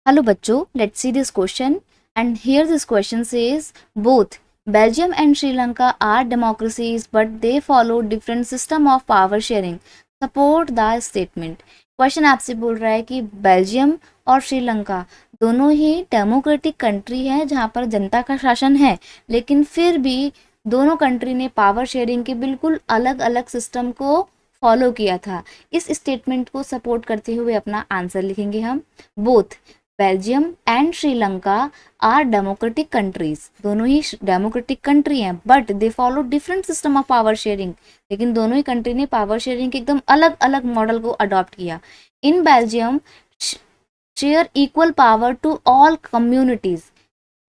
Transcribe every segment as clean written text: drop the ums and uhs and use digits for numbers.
Hello बच्चों, let's see this question and here this question says both Belgium and Sri Lanka are democracies but they follow different system of power sharing. Support the statement. Question आपसे बोल रहा है कि Belgium और श्रीलंका दोनों ही democratic country है जहाँ पर जनता का शासन है, लेकिन फिर भी दोनों कंट्री ने पावर शेयरिंग के बिल्कुल अलग अलग सिस्टम को फॉलो किया था। इस स्टेटमेंट को सपोर्ट करते हुए अपना आंसर लिखेंगे हम। Both Belgium and Sri Lanka are democratic countries, दोनों ही डेमोक्रेटिक कंट्री हैं but they follow different system of power sharing, लेकिन दोनों ही कंट्री ने पावर शेयरिंग के एकदम अलग अलग मॉडल को अडॉप्ट किया। In Belgium share equal power to all communities,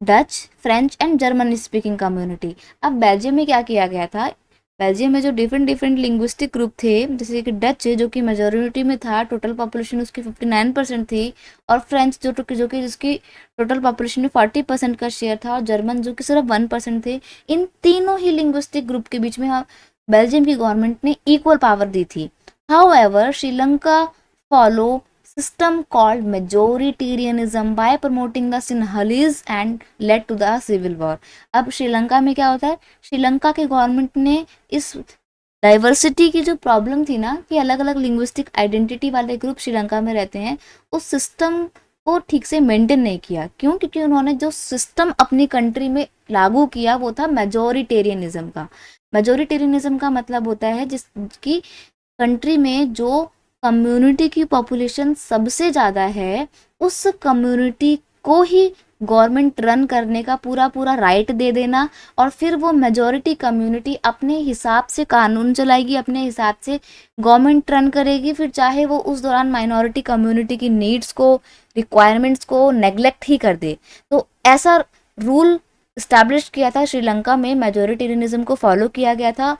Dutch, French and German speaking community. अब बेल्जियम में क्या किया गया था, बेल्जियम में जो डिफरेंट लिंग्विस्टिक ग्रुप थे, जैसे कि डच जो कि मेजोरिटी में था, टोटल पॉपुलेशन उसकी 59% थी, और फ्रेंच जो कि जिसकी टोटल पॉपुलेशन में 40% का शेयर था, और जर्मन जो कि सिर्फ 1% थे। इन तीनों ही लिंग्विस्टिक ग्रुप के बीच में बेल्जियम की गवर्नमेंट ने इक्वल पावर दी थी। However Sri Lanka follow system called majoritarianism by promoting the Sinhalese and led to the civil war। अब श्रीलंका में क्या होता है, श्रीलंका के गवर्नमेंट ने इस डाइवर्सिटी की जो प्रॉब्लम थी ना कि अलग अलग लिंग्विस्टिक आइडेंटिटी वाले ग्रुप श्रीलंका में रहते हैं, उस सिस्टम को ठीक से मेंटेन नहीं किया। क्यों? क्योंकि उन्होंने जो सिस्टम अपनी कंट्री में लागू किया वो था मेजोरिटेरियनिज्म का। मेजोरिटेरियनिज्म का मतलब होता है जिसकी कंट्री में जो कम्युनिटी की पॉपुलेशन सबसे ज़्यादा है, उस कम्युनिटी को ही गवर्नमेंट रन करने का पूरा राइट दे देना, और फिर वो मेजॉरिटी कम्युनिटी अपने हिसाब से कानून चलाएगी, अपने हिसाब से गवर्नमेंट रन करेगी, फिर चाहे वो उस दौरान माइनॉरिटी कम्युनिटी की नीड्स को, रिक्वायरमेंट्स को नेग्लेक्ट ही कर दे। तो ऐसा रूल इस्टेब्लिश किया था श्रीलंका में, मेजोरिटेरियनिज्म को फॉलो किया गया था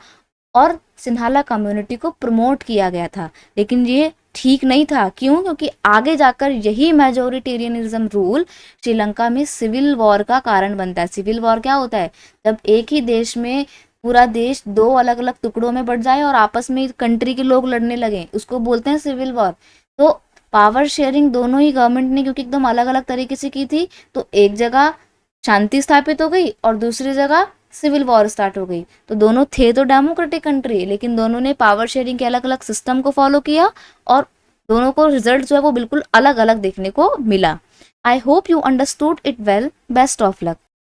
और सिन्हाला कम्युनिटी को प्रमोट किया गया था। लेकिन ये ठीक नहीं था। क्यों? क्योंकि आगे जाकर यही मेजोरिटेरियनिज्म रूल श्रीलंका में सिविल वॉर का कारण बनता है। सिविल वॉर क्या होता है? जब एक ही देश में पूरा देश दो अलग अलग टुकड़ों में बढ़ जाए और आपस में कंट्री के लोग लड़ने लगे, उसको बोलते हैं सिविल वॉर। तो पावर शेयरिंग दोनों ही गवर्नमेंट ने क्योंकि एकदम अलग अलग तरीके से की थी, तो एक जगह शांति स्थापित हो गई और दूसरी जगह सिविल वॉर स्टार्ट हो गई। तो दोनों थे तो डेमोक्रेटिक कंट्री, लेकिन दोनों ने पावर शेयरिंग के अलग अलग सिस्टम को फॉलो किया और दोनों को रिजल्ट जो है वो बिल्कुल अलग अलग देखने को मिला। I hope you understood it well. Best of luck.